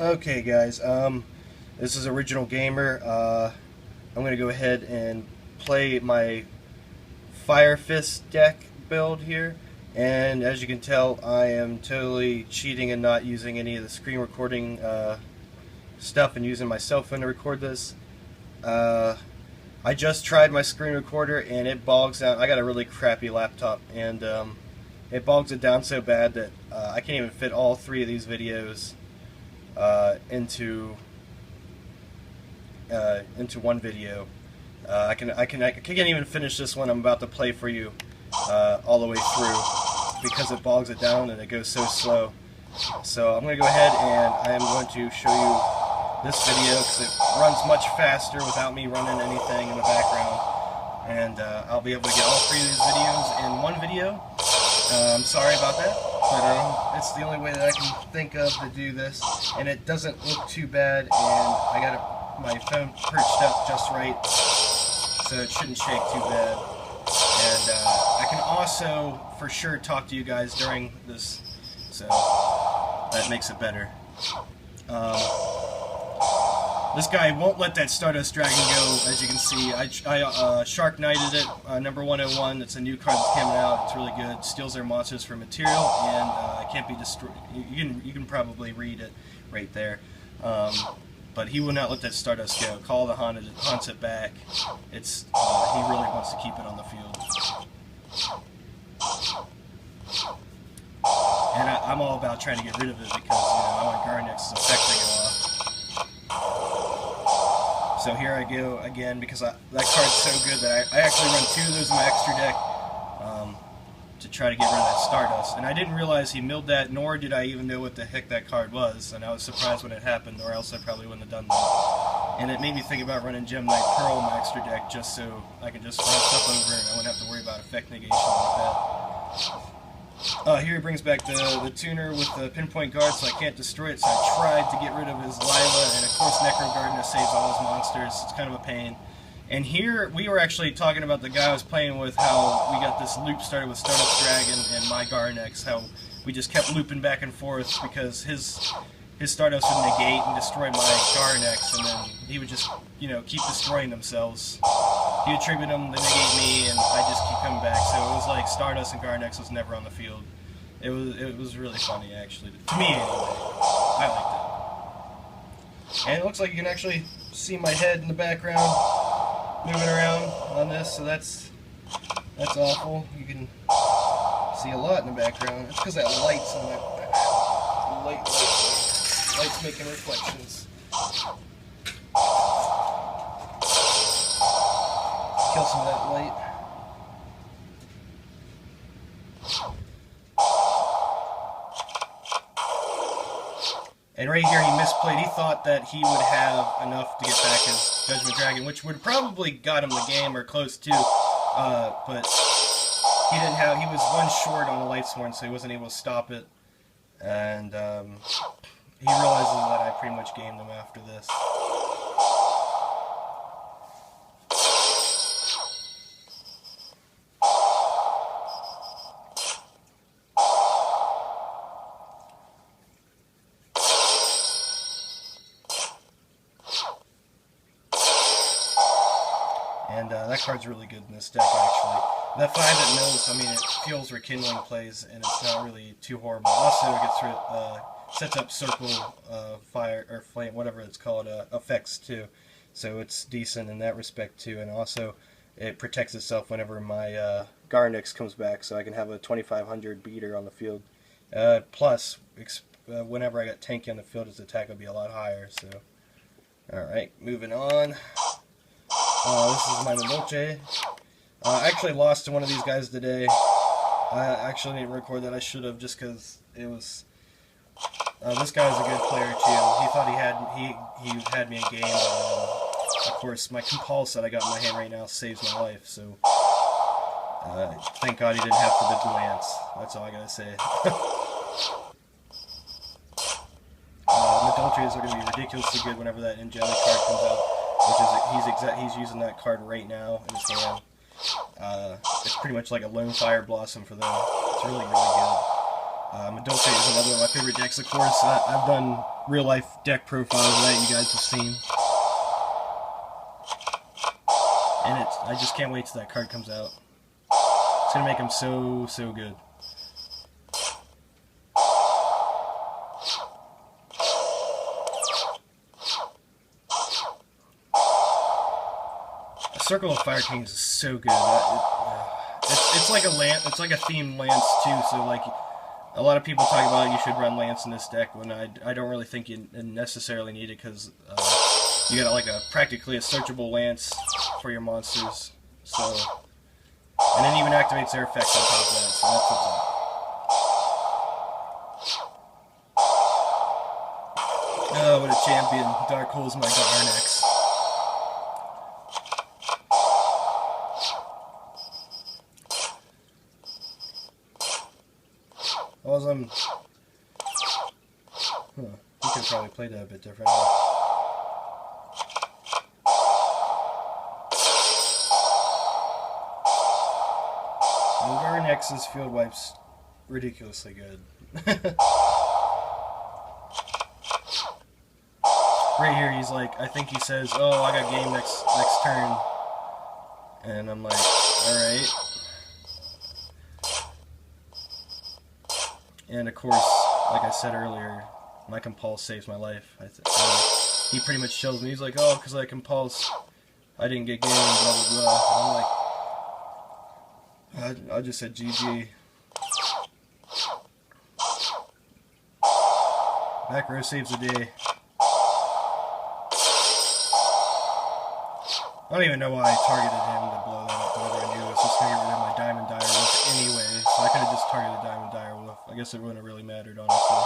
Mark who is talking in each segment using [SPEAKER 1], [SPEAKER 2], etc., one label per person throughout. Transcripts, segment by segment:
[SPEAKER 1] Okay, guys. This is Original Gamer. I'm gonna go ahead and play my Fire Fist deck build here, and as you can tell, I am totally cheating and not using any of the screen recording stuff and using my cell phone to record this. I just tried my screen recorder and it bogs down. I got a really crappy laptop, and it bogs it down so bad that I can't even fit all three of these videos into one video. I can't even finish this one I'm about to play for you all the way through because it bogs it down and it goes so slow. So I'm going to go ahead and I am going to show you this video because it runs much faster without me running anything in the background, and I'll be able to get all three of these videos in one video. I'm sorry about that, but it's the only way that I can think of to do this, and it doesn't look too bad, and I got my phone perched up just right, so it shouldn't shake too bad. And I can also for sure talk to you guys during this, so that makes it better. This guy won't let that Stardust Dragon go, as you can see. I Shark Knighted it, number 101. It's a new card that's coming out. It's really good. Steals their monsters for material, and it can't be destroyed. You can probably read it right there. But he will not let that Stardust go. Call the haunts it back. It's he really wants to keep it on the field. And I'm all about trying to get rid of it because I want Garnex's effect to go off. So here I go again because that card's so good that I actually run two of those in my extra deck to try to get rid of that Stardust. And I didn't realize he milled that, nor did I even know what the heck that card was, and I was surprised when it happened, or else I probably wouldn't have done that. And it made me think about running Gem Knight Pearl in my extra deck just so I can just run stuff over and I wouldn't have to worry about effect negation like that. Here he brings back the tuner with the pinpoint guard, so I can't destroy it, so I tried to get rid of his Lila, and of course Necro Gardener saves all his monsters. It's kind of a pain. And here we were actually talking about the guy I was playing with, how we got this loop started with Stardust Dragon and my Garnex, how we just kept looping back and forth because his Stardust would negate and destroy my Garnex, and then he would just, keep destroying themselves. He would tribute them, they negate me, and I just keep coming back. So it was like Stardust and Garnex was never on the field. It was really funny, actually. To me, anyway. I liked it. And it looks like you can actually see my head in the background moving around on this, so that's awful. You can see a lot in the background. It's because that light's on my light's making reflections. Kill some of that light. And right here he misplayed. He thought that he would have enough to get back his Judgment Dragon, which would probably got him the game or close to. But he didn't have. He was one short on the Lightsworn, so he wasn't able to stop it. And he realizes that I pretty much gamed him after this. And that card's really good in this deck, actually. That 5 that mills, it feels Rekindling plays, and it's not really too horrible. Also, it gets sets up circle, fire, or flame, whatever it's called, effects, too. So it's decent in that respect, too. And also, it protects itself whenever my Garnex comes back, so I can have a 2500 beater on the field. Plus, whenever I got tanky on the field, his attack would be a lot higher. So, alright, moving on. This is my Dolce. I actually lost to one of these guys today. I actually didn't record that. I should have, just because it was. This guy's a good player too. He thought he had me in game, but of course my Compulse that I got in my hand right now saves my life. So thank God he didn't have Forbidden Lance. That's all I gotta say. Adulteries are gonna be ridiculously good whenever that Angelic card comes out. He's using that card right now in his hand. It's pretty much like a Lone Fire Blossom for them. It's really, really good. Adultfate is another one of my favorite decks, of course. I've done real-life deck profiles that you guys have seen. And I just can't wait till that card comes out. It's going to make him so, so good. Circle of Fire Kings is so good. It's like a lance. It's like a themed lance too. So like, a lot of people talk about you should run lance in this deck. When I don't really think you necessarily need it because you got like practically a searchable lance for your monsters. So, and it even activates their effects on top of that. So that's what's up. Oh, what a champion! Dark Hole's my Garnex. You could probably play that a bit differently. Garnex's field wipe's ridiculously good. Right here, he's like, I think he says, "Oh, I got game next turn," and I'm like, all right. And of course, like I said earlier, my Compulse saves my life. He pretty much shows me, he's like, "Oh, because I Compulse, I didn't get game, blah blah blah." And I'm like, I just said GG. Back row saves the day. I don't even know why I targeted him to blow that up whenever I knew it was just going to get rid of my Diamond Direwolf anyway, so I could have just targeted Diamond Direwolf. I guess it wouldn't have really mattered, honestly.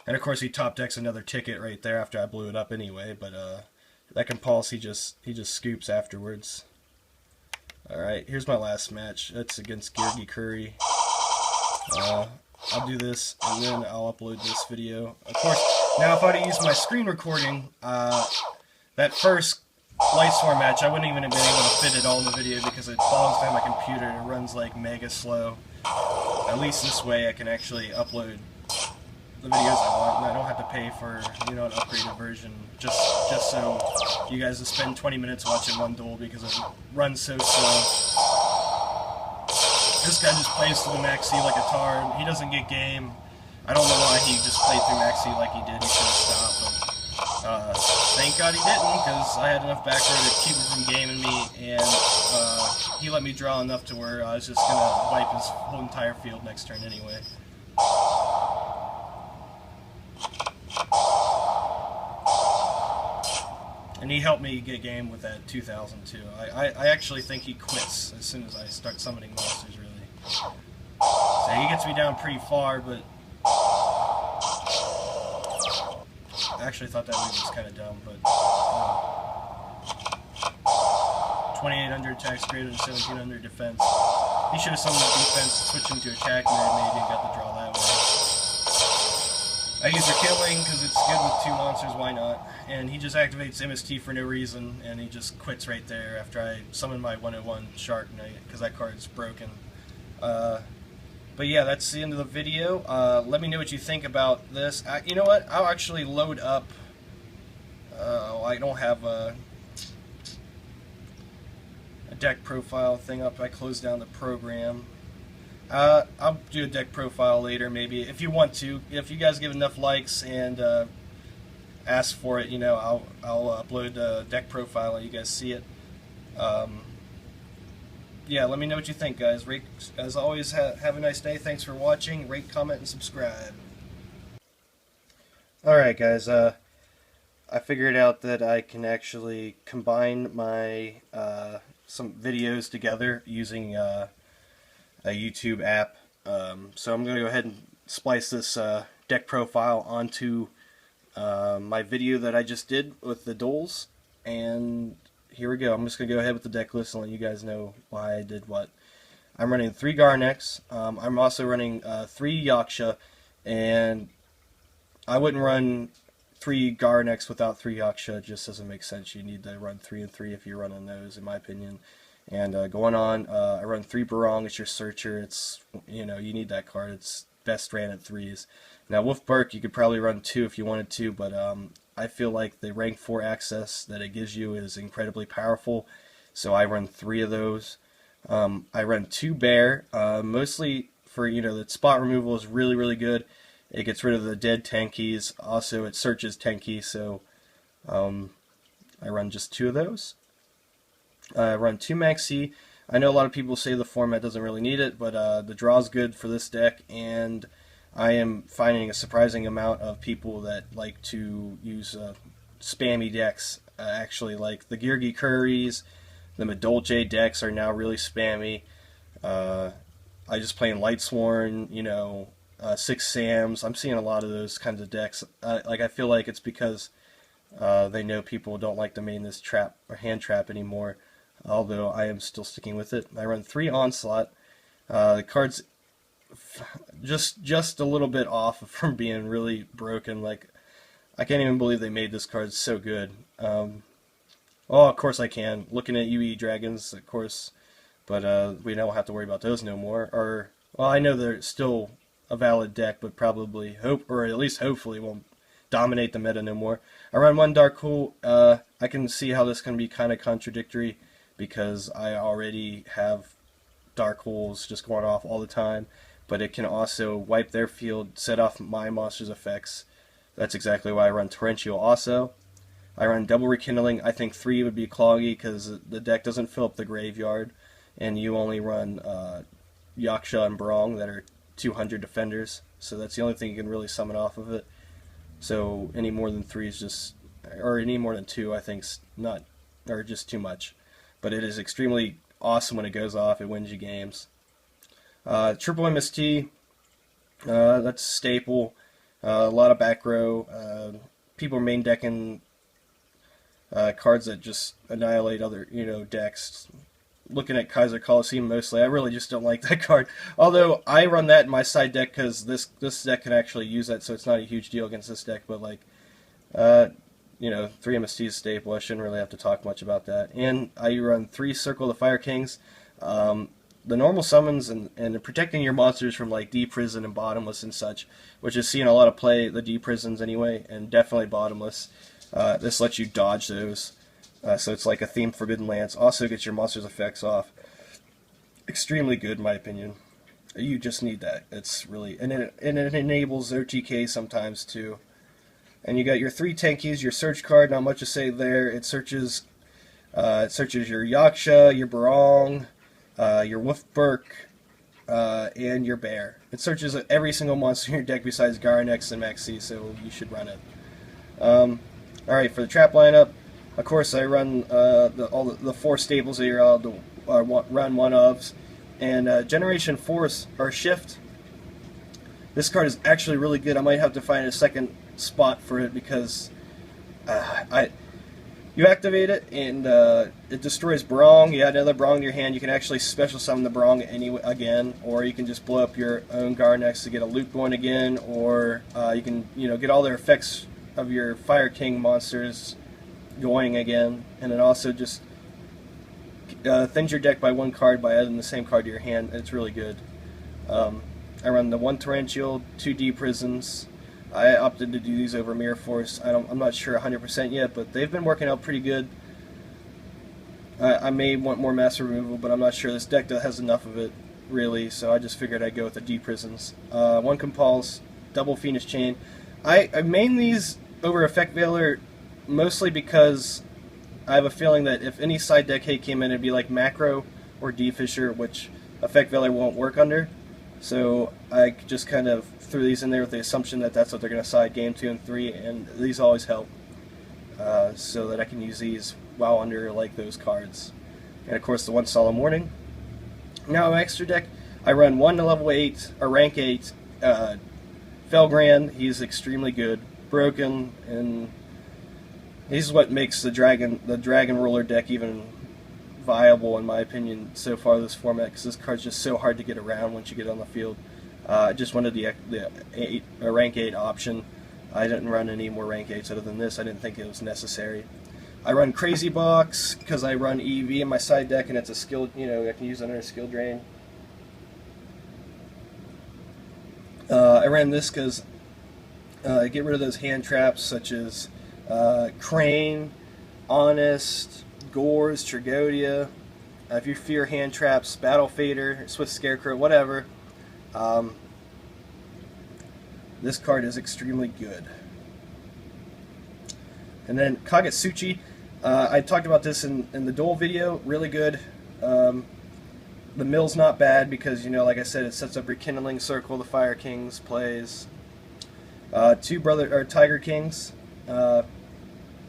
[SPEAKER 1] And of course he top decks another ticket right there after I blew it up anyway, but that Compulse he just scoops afterwards. Alright, here's my last match. That's against Girgy Curry. I'll do this and then I'll upload this video. Of course, now if I'd have used my screen recording, that first Lightstorm match, I wouldn't even have been able to fit it all in the video because it bogs down my computer and it runs like mega slow. At least this way I can actually upload the videos I want and I don't have to pay for, you know, an upgraded version just so you guys will spend 20 minutes watching one duel because it runs so slow. This guy just plays through the Max C like a tar. He doesn't get game. I don't know why he just played through Max C like he did. He should have stopped, but thank God he didn't, because I had enough back row to keep him from gaming me, and he let me draw enough to where I was just going to wipe his whole entire field next turn anyway. And he helped me get game with that 2000 too. I actually think he quits as soon as I start summoning monsters, really. So he gets me down pretty far, but I actually thought that move was kind of dumb, but 2800 attacks greater than 1700 defense. He should have summoned defense, switched him to attack mode maybe, and got the draw that way. I use her killing because it's good with two monsters, why not? And he just activates MST for no reason, and he just quits right there after I summon my 101 Shark Knight, because that card's broken. But yeah, that's the end of the video. Let me know what you think about this. You know what? I'll actually load up. I don't have a deck profile thing up. I closed down the program. I'll do a deck profile later, maybe, if you want to. If you guys give enough likes and ask for it, you know, I'll upload a deck profile and you guys see it. Yeah, let me know what you think, guys. Rate, as always, have a nice day. Thanks for watching. Rate, comment, and subscribe. Alright, guys. I figured out that I can actually combine my some videos together using a YouTube app. So I'm going to go ahead and splice this deck profile onto my video that I just did with the duels, and here we go. I'm just going to go ahead with the deck list and let you guys know why I did what. I'm running 3 Garnex. I'm also running 3 Yaksha, and I wouldn't run 3 Garnex without 3 Yaksha. It just doesn't make sense. You need to run 3 and 3 if you're running those, in my opinion. And going on, I run 3 Barong as your searcher. It's, you know, you need that card. It's best ran at 3s. Now Wolf Burke, you could probably run 2 if you wanted to, but I feel like the rank 4 access that it gives you is incredibly powerful, so I run 3 of those. I run 2 Bear, mostly for, you know, the spot removal is really, really good. It gets rid of the dead tankies. Also, it searches tanky, so I run just 2 of those. I run 2 Maxi. I know a lot of people say the format doesn't really need it, but the draw is good for this deck, and I am finding a surprising amount of people that like to use spammy decks. Actually, like the Girgi Curries, the Madolche decks are now really spammy. I just play in Lightsworn, you know, 6 Sams. I'm seeing a lot of those kinds of decks. Like I feel like it's because they know people don't like to main this trap or hand trap anymore. Although I am still sticking with it. I run 3 Onslaught. The card's just a little bit off from being really broken. Like, I can't even believe they made this card so good. Oh, of course I can. Looking at UE Dragons, of course. But we don't have to worry about those no more. Or, well, I know they're still a valid deck, but probably or at least hopefully won't dominate the meta no more. I run 1 Dark Hole. I can see how this can be kind of contradictory, because I already have Dark Holes just going off all the time, but it can also wipe their field, set off my monster's effects. That's exactly why I run Torrential also. I run Double Rekindling. I think 3 would be cloggy because the deck doesn't fill up the graveyard, and you only run Yaksha and Barong that are 200 defenders, so that's the only thing you can really summon off of it. So any more than 3 is just, or any more than 2 I think's not, or just too much. But it is extremely awesome when it goes off. It wins you games. Triple MST, that's a staple. A lot of back row. People are main decking cards that just annihilate other, you know, decks. Looking at Kaiser Coliseum mostly, I really just don't like that card. Although I run that in my side deck because this deck can actually use that, so it's not a huge deal against this deck. But like, you know, 3 MST is staple. I shouldn't really have to talk much about that. And I run 3 Circle of the Fire Kings. The normal summons and protecting your monsters from like D Prison and Bottomless and such, which is seeing a lot of play, the D Prisons anyway, and definitely Bottomless. This lets you dodge those. So it's like a themed Forbidden Lance. Also gets your monster's effects off. Extremely good in my opinion. You just need that. It's really, and it enables OTK sometimes too. And you got your 3 tankies, your search card, not much to say there. It searches your Yaksha, your Barong, your Wolf Burke, and your Bear. It searches every single monster in your deck besides Garanex and Maxi, so you should run it. Alright, for the trap lineup, of course I run all the 4 staples that you're allowed to run one of. And Generation Force, or Shift, this card is actually really good. I might have to find a second spot for it because you activate it and it destroys Barong. You add another Barong to your hand. You can actually special summon the Barong again, or you can just blow up your own Garnex to get a loop going again, or you can, you know, get all their effects of your Fire King monsters going again, and it also just thins your deck by 1 card by adding the same card to your hand. It's really good. I run the 1 Torrential, 2 D Prisons. I opted to do these over Mirror Force. I'm not sure 100% yet, but they've been working out pretty good. I may want more Master Removal, but I'm not sure. This deck has enough of it, really, so I just figured I'd go with the D Prisons. 1 Compulse, double Phoenix Chain. I main these over Effect Veiler mostly because I have a feeling that if any side deck hate came in, it'd be like Macro or D Fisher, which Effect Veiler won't work under. So I just kind of threw these in there with the assumption that that's what they're going to side game 2 and 3, and these always help, so that I can use these while under like those cards. And of course the 1 Solemn Warning. Now my extra deck, I run 1 to level 8, or rank 8, Felgrand. He's extremely good, broken, and he's what makes the Dragon Ruler deck even viable in my opinion so far this format, because this card's just so hard to get around once you get on the field. I just wanted the rank 8 option. I didn't run any more rank 8s other than this. I didn't think it was necessary. I run Crazy Box because I run EV in my side deck, and it's a skill, you know, I can use it under a skill drain. I ran this because get rid of those hand traps such as Crane, Honest, Gores, Trigodia. If you fear hand traps, Battle Fader, Swift Scarecrow, whatever, this card is extremely good. And then Kagetsuchi, I talked about this in the duel video, really good. The mill's not bad because, you know, like I said, it sets up Rekindling Circle, the Fire Kings plays. Two Tiger Kings.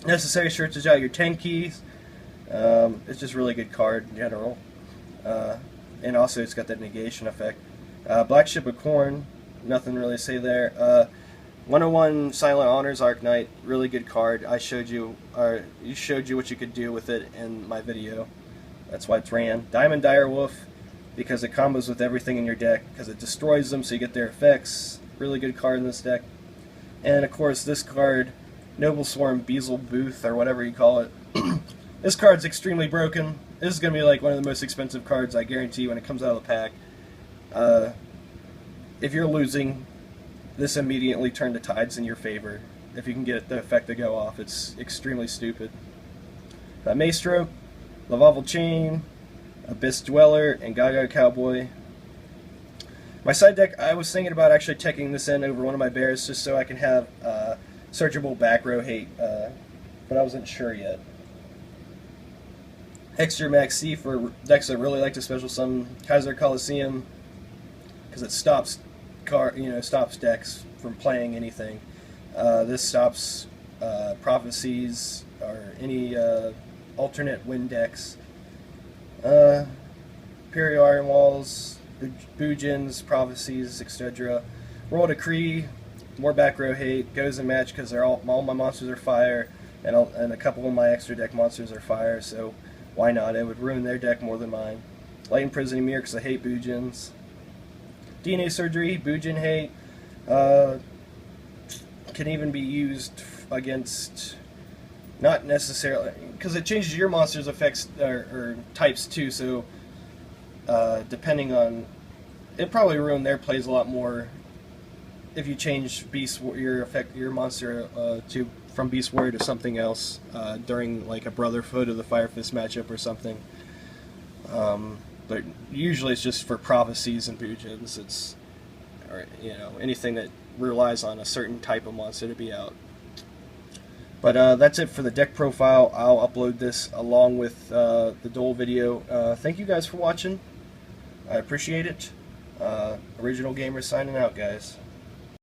[SPEAKER 1] Necessary searches out your 10 keys. It's just a really good card in general. And also it's got that negation effect. Black Ship of Corn, nothing really to say there. 101 Silent Honors Arc Knight, really good card. I showed you, you showed you what you could do with it in my video. That's why it's ran. Diamond Direwolf, because it combos with everything in your deck, because it destroys them so you get their effects. Really good card in this deck. And of course this card, Noble Swarm Beazle Booth, or whatever you call it. This card's extremely broken. This is going to be like one of the most expensive cards, I guarantee, when it comes out of the pack. If you're losing, this immediately turn the tides in your favor. If you can get the effect to go off, it's extremely stupid. Maestro, Lavalval Chain, Abyss Dweller, and Gaga Cowboy. My side deck, I was thinking about actually taking this in over one of my bears just so I can have searchable back row hate, but I wasn't sure yet. Extra Max C for decks that really like to special summon Kaiser Coliseum, because it stops stops decks from playing anything. This stops Prophecies or any alternate win decks. Imperial Iron Walls, Boojins, Prophecies, etc. Royal Decree, more back row hate, goes in match because all my monsters are fire, and a couple of my extra deck monsters are fire, so why not? It would ruin their deck more than mine. Light Imprisoning Mirror because I hate Boojins. DNA Surgery, Boojin hate. Can even be used against, not necessarily, because it changes your monster's effects or types too, so depending on, it probably ruin their plays a lot more if you change your monster from Beast Warrior to something else during like a Brotherhood of the Fire Fist matchup or something. But usually it's just for Prophecies and Boojins. It's, or anything that relies on a certain type of monster to be out. But that's it for the deck profile. I'll upload this along with the duel video. Thank you guys for watching. I appreciate it. Original Gamer signing out, guys.